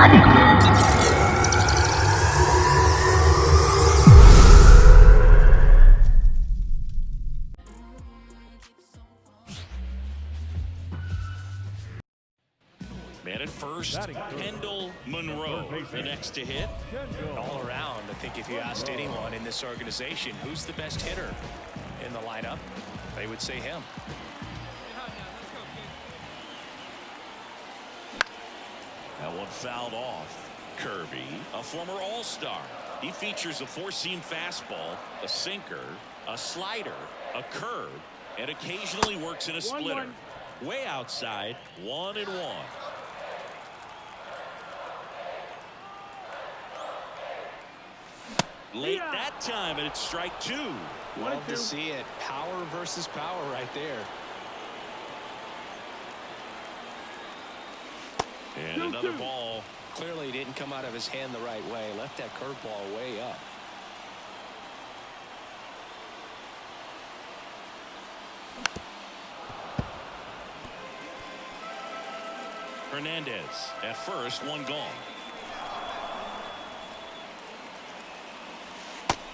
Man at first, Kendall Monroe, the next to hit. All around, I think if you asked anyone in this organization who's the best hitter in the lineup, they would say him. That one fouled off. Kirby, a former All-Star. He features a four-seam fastball, a sinker, a slider, a curve, and occasionally works in a splitter. Way outside, 1-1. Late that time, and it's strike two. Love to see it. Power versus power right there. And another ball. Clearly didn't come out of his hand the right way. Left that curveball way up. Hernandez at first, one gone.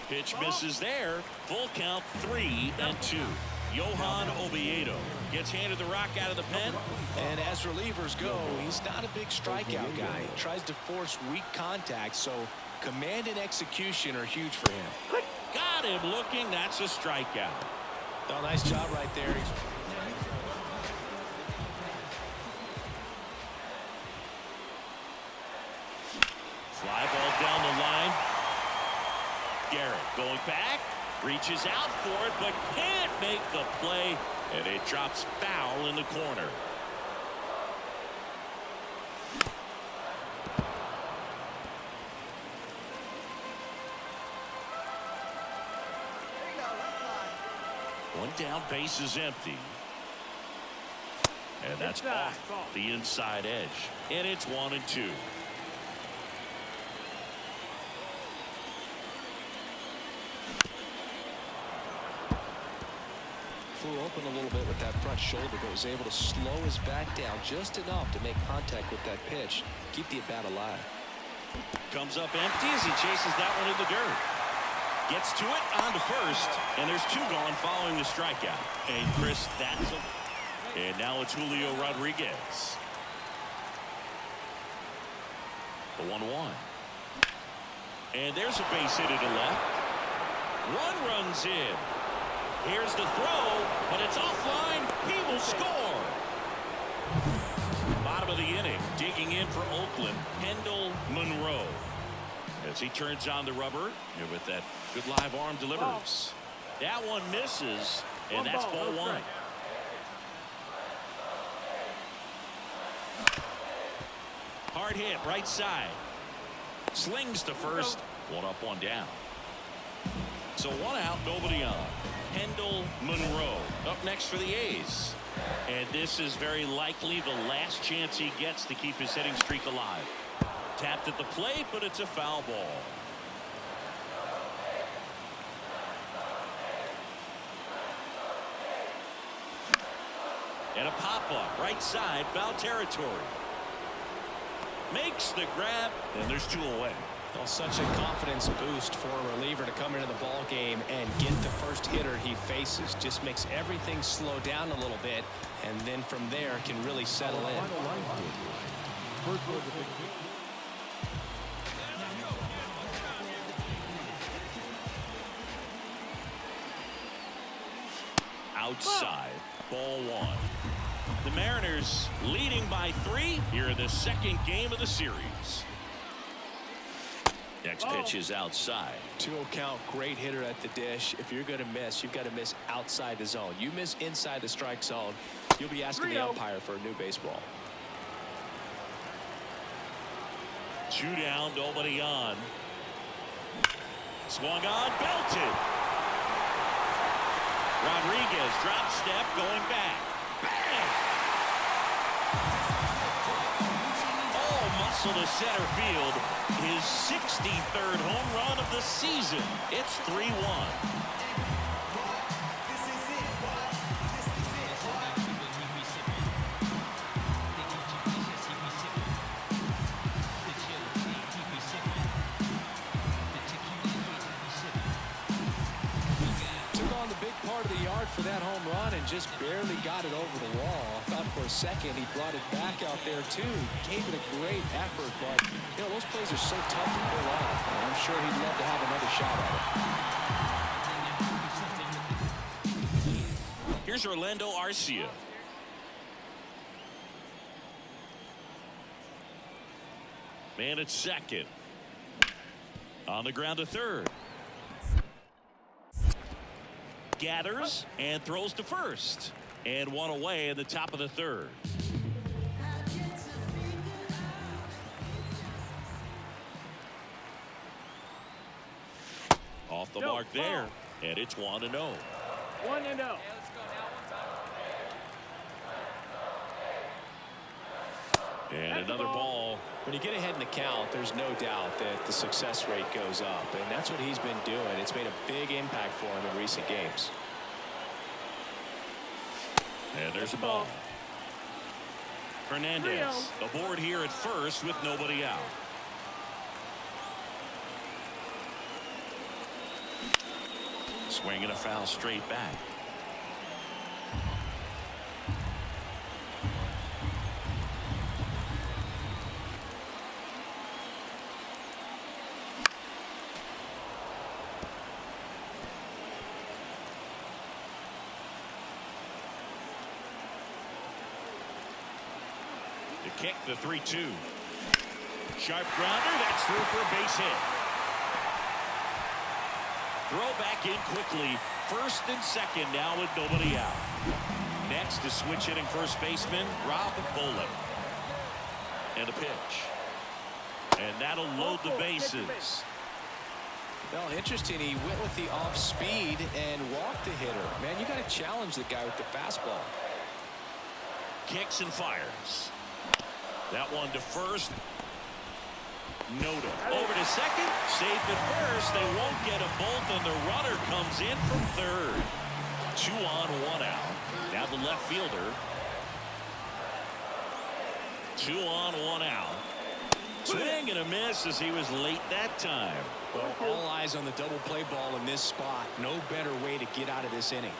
Pitch misses there. Full count, 3-2. Johan Oviedo gets handed the rock out of the pen. And as relievers go, he's not a big strikeout guy. He tries to force weak contact, so command and execution are huge for him. Got him looking. That's a strikeout. Oh, nice job right there. Fly ball down the line. Garrett going back, reaches out for it, but can't make the play, and it drops foul in the corner. One down, base is empty. And that's off the inside edge. And it's 1-2. Flew open a little bit with that front shoulder, but was able to slow his back down just enough to make contact with that pitch. Keep the at-bat alive. Comes up empty as he chases that one in the dirt. Gets to it on to first, and there's two gone following the strikeout. And Chris, that's a... And now it's Julio Rodriguez. The 1-1. And there's a base hit to the left. One runs in. Here's the throw, but it's offline. He will score. Bottom of the inning, digging in for Oakland, Kendall Monroe. As he turns on the rubber, and with that good live arm delivers. That one misses, and that's ball one. Hard hit, right side. Slings to first. One up, one down. So one out, nobody on. Kendall Monroe up next for the A's. And this is very likely the last chance he gets to keep his hitting streak alive. Tapped at the plate, but it's a foul ball. And a pop-up, right side, foul territory. Makes the grab, and there's two away. Well, such a confidence boost for a reliever to come into the ball game and get the first hitter he faces. Just makes everything slow down a little bit, and then from there can really settle in. Outside, ball one. The Mariners leading by 3 here in the second game of the series. Next pitch is outside. 2-0 count, great hitter at the dish. If you're going to miss, you've got to miss outside the zone. You miss inside the strike zone, you'll be asking the umpire for a new baseball. 2 down, nobody on. Swung on, belted. Rodriguez drop step, going back. Bang! Muscle to center field, his 63rd home run of the season. It's 3-1. and just barely got it over the wall. I thought for a second he brought it back out there too. Gave it a great effort, but you know those plays are so tough to pull off. And I'm sure he'd love to have another shot at it. Here's Orlando Arcia. Man at second. On the ground to third. Gathers and throws to first. And one away in the top of the third. Off the mark there. And it's 1-0. 1-0. And another ball. When you get ahead in the count, there's no doubt that the success rate goes up, and that's what he's been doing. It's made a big impact for him in recent games. And there's a ball. Hernandez aboard here at first with nobody out. Swing and a foul straight back. Kick the 3-2. Sharp grounder. That's through for a base hit. Throw back in quickly. First and second now with nobody out. Next is switch hitting first baseman Rob Bowling. And a pitch. And that'll load the bases. Well, interesting. He went with the off speed and walked the hitter. Man, you got to challenge the guy with the fastball. Kicks and fires. That one to first. Noted. Over to second. Safe at first. They won't get a bolt, and the runner comes in from third. 2 on, 1 out. Now the left fielder. 2 on, 1 out. Swing and a miss as he was late that time. Well, all eyes on the double play ball in this spot. No better way to get out of this inning.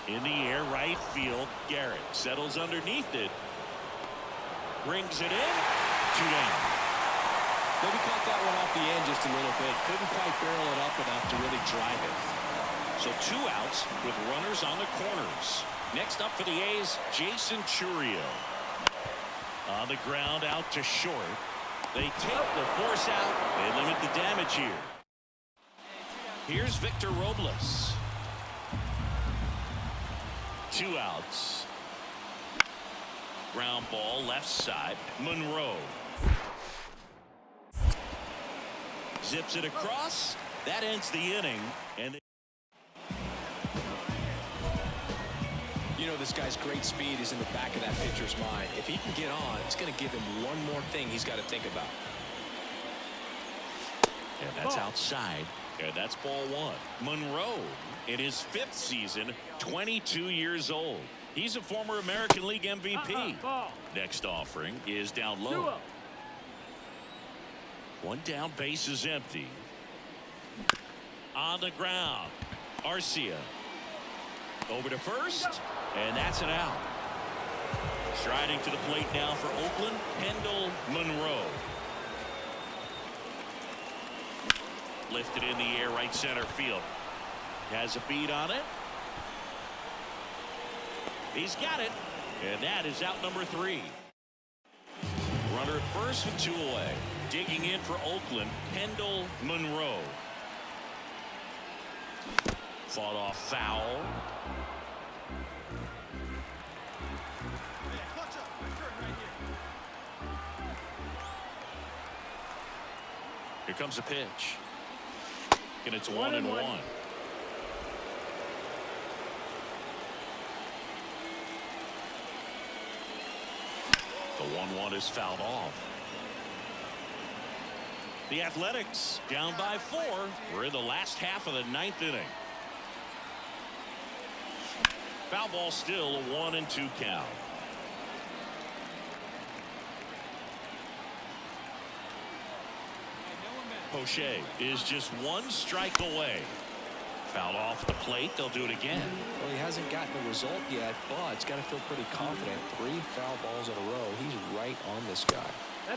In the air, right field. Garrett settles underneath it. Brings it in. 2 down. Maybe caught that one off the end just a little bit. Couldn't quite barrel it up enough to really drive it. So 2 outs with runners on the corners. Next up for the A's, Jason Churio. On the ground out to short. They take the force out. They limit the damage here. Here's Victor Robles. 2 outs. Ground ball left side. Monroe. Zips it across. That ends the inning. And you know, this guy's great speed is in the back of that pitcher's mind. If he can get on, it's going to give him one more thing he's got to think about. And that's outside. And that's ball 1. Monroe, in his 5th season, 22 years old. He's a former American League MVP. Next offering is down low. 1 down, base is empty. On the ground, Arcia. Over to first, and that's an out. Striding to the plate now for Oakland, Kendall Monroe. Lifted in the air, right center field. Has a beat on it. He's got it. And that is out number 3. Runner at first with 2 away. Digging in for Oakland, Kendall Monroe. Fought off foul. Here comes a pitch. And it's 1-1. The 1-1 is fouled off. The Athletics down by 4. We're in the last half of the 9th inning. Foul ball still a 1-2 count. Poche is just one strike away. Fouled off the plate. They'll do it again. Well, he hasn't gotten a result yet, but he's got to feel pretty confident. 3 foul balls in a row. He's right on this guy.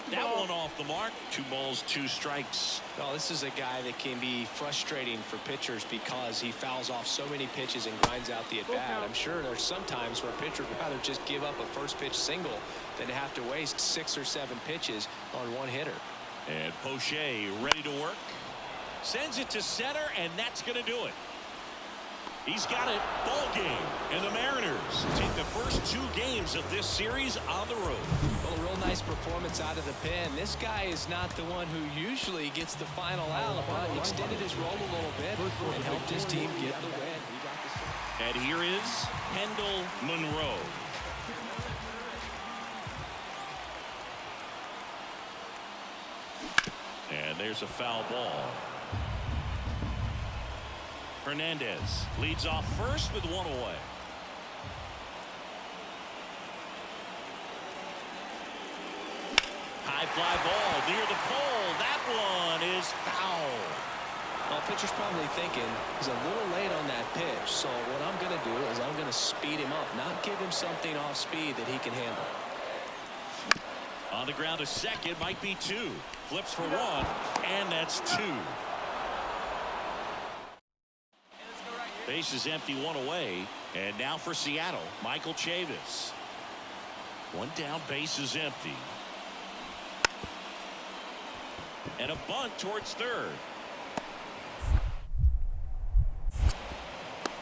That one off the mark. 2 balls, 2 strikes. Well, this is a guy that can be frustrating for pitchers because he fouls off so many pitches and grinds out the at-bat. I'm sure there's some times where a pitcher would rather just give up a first pitch single than to have to waste 6 or 7 pitches on one hitter. And Poche ready to work. Sends it to center, and that's going to do it. He's got it. Ball game. And the Mariners take the first 2 games of this series on the road. Well, a real nice performance out of the pen. This guy is not the one who usually gets the final out, but extended his role a little bit and helped his team get the win. And here is Kendall Monroe. And there's a foul ball. Hernandez leads off first with 1 away. High fly ball near the pole. That one is foul. Well, pitcher's probably thinking he's a little late on that pitch, so what I'm going to do is I'm going to speed him up, not give him something off speed that he can handle. On the ground to second, might be 2. Flips for 1, and that's 2. Base is empty, 1 away. And now for Seattle, Michael Chavis. 1 down, base is empty. And a bunt towards third.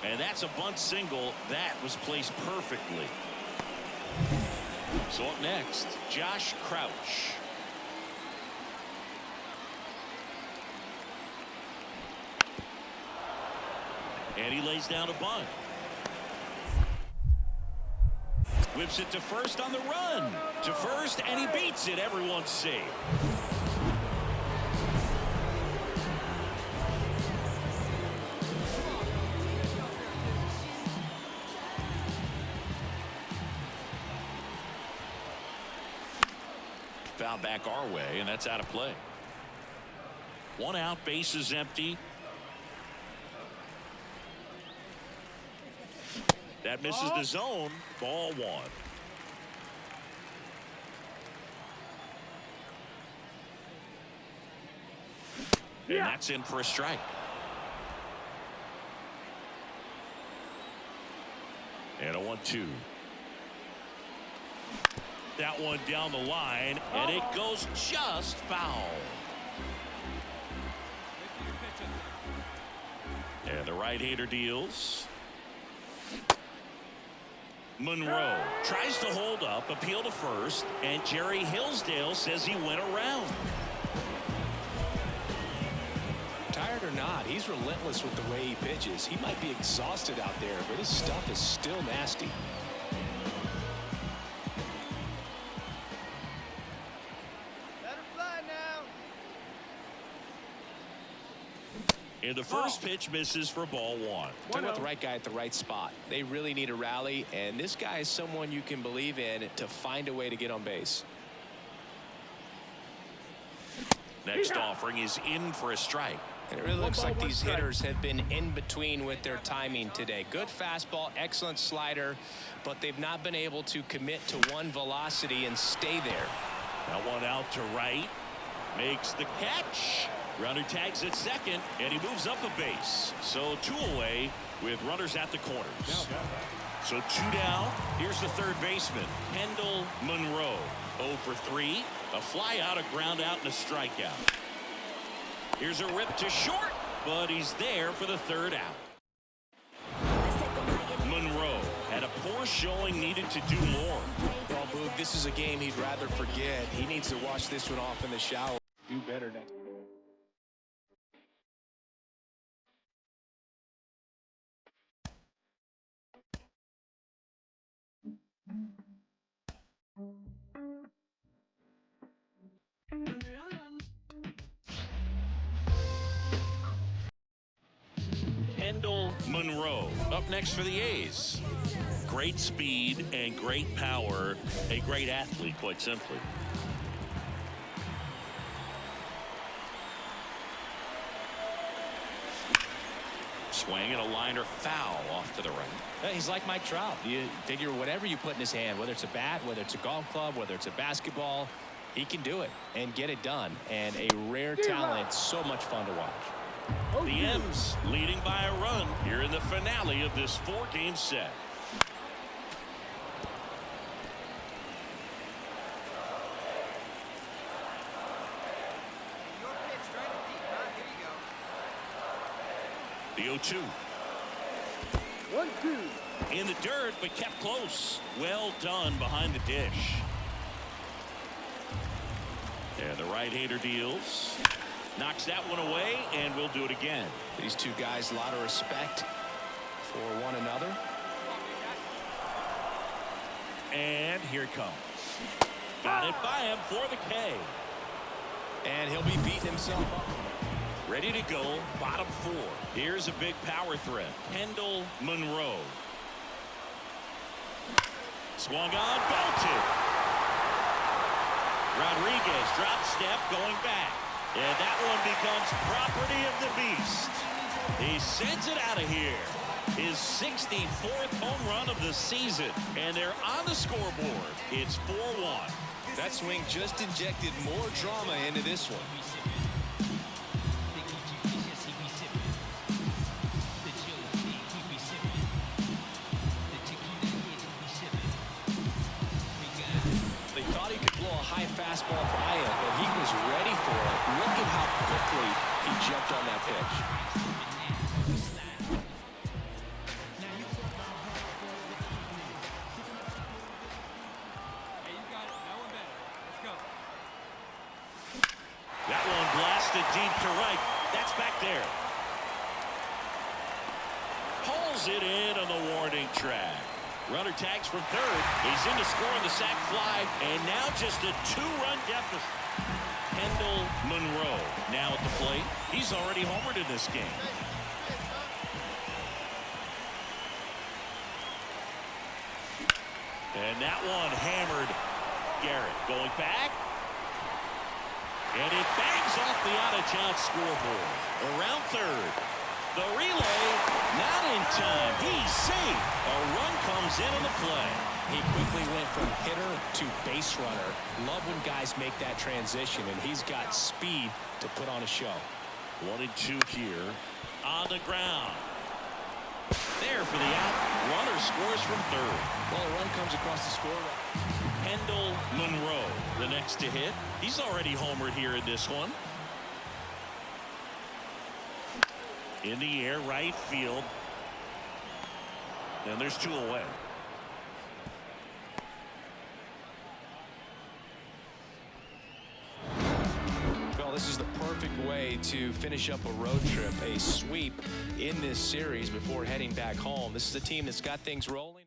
And that's a bunt single. That was placed perfectly. So up next, Josh Crouch. And he lays down a bunt. Whips it to first on the run. To first, and he beats it. Everyone's safe. Foul back our way, and that's out of play. 1 out, base is empty. That misses the zone. Ball 1. And that's in for a strike. And a 1-2. That one down the line, and it goes just foul. And the right-hander deals. Monroe tries to hold up, appeal to first, and Jerry Hillsdale says he went around. Tired or not, he's relentless with the way he pitches. He might be exhausted out there, but his stuff is still nasty. And the first pitch misses for ball 1. Talk about the right guy at the right spot. They really need a rally, and this guy is someone you can believe in to find a way to get on base. Next offering is in for a strike. And it really looks like these hitters have been in between with their timing today. Good fastball, excellent slider, but they've not been able to commit to one velocity and stay there. That one out to right. Makes the catch. Runner tags at second, and he moves up a base. So 2 away with runners at the corners. So 2 down. Here's the third baseman, Kendall Monroe. 0 for 3. A fly out, a ground out, and a strikeout. Here's a rip to short, but he's there for the 3rd out. Monroe had a poor showing, needed to do more. Well, Boog, this is a game he'd rather forget. He needs to wash this one off in the shower. Do better next. Kendall Monroe up next for the A's. Great speed and great power. A great athlete, quite simply. swing and a liner foul off to the right. He's like Mike Trout. You figure whatever you put in his hand, whether it's a bat, whether it's a golf club, whether it's a basketball, he can do it and get it done. And a rare talent, so much fun to watch. The M's leading by a run here in the finale of this 4-game set. The 0-2. 1-2. In the dirt, but kept close. Well done behind the dish. And the right-hander deals. Knocks that one away, and we'll do it again. These two guys, a lot of respect for one another. And here it comes. Got it by him for the K. And he'll be beating himself up. Ready to go, bottom 4. Here's a big power threat. Kendall Monroe. Swung on, belted. Rodriguez drop step going back. And that one becomes property of the beast. He sends it out of here. His 64th home run of the season. And they're on the scoreboard. It's 4-1. That swing just injected more drama into this one. High fastball by him, but he was ready for it. Look at how quickly he jumped on that pitch. That one blasted deep to right. That's back there. Hauls it in on the warning track. Runner tags from third. He's in to score on the sac fly, and now just a 2-run deficit. Kendall Monroe now at the plate. He's already homered in this game. And that one hammered. Garrett going back. And it bangs off the out-of-town scoreboard. Around third. The relay, not in time. He's safe. A run comes in on the play. He quickly went from hitter to base runner. Love when guys make that transition, and he's got speed to put on a show. 1-2 here on the ground. There for the out. Runner scores from third. Well, a run comes across the score. Kendall Monroe, the next to hit. He's already homered here in this one. In the air, right field. And there's 2 away. Well, this is the perfect way to finish up a road trip, a sweep in this series before heading back home. This is a team that's got things rolling.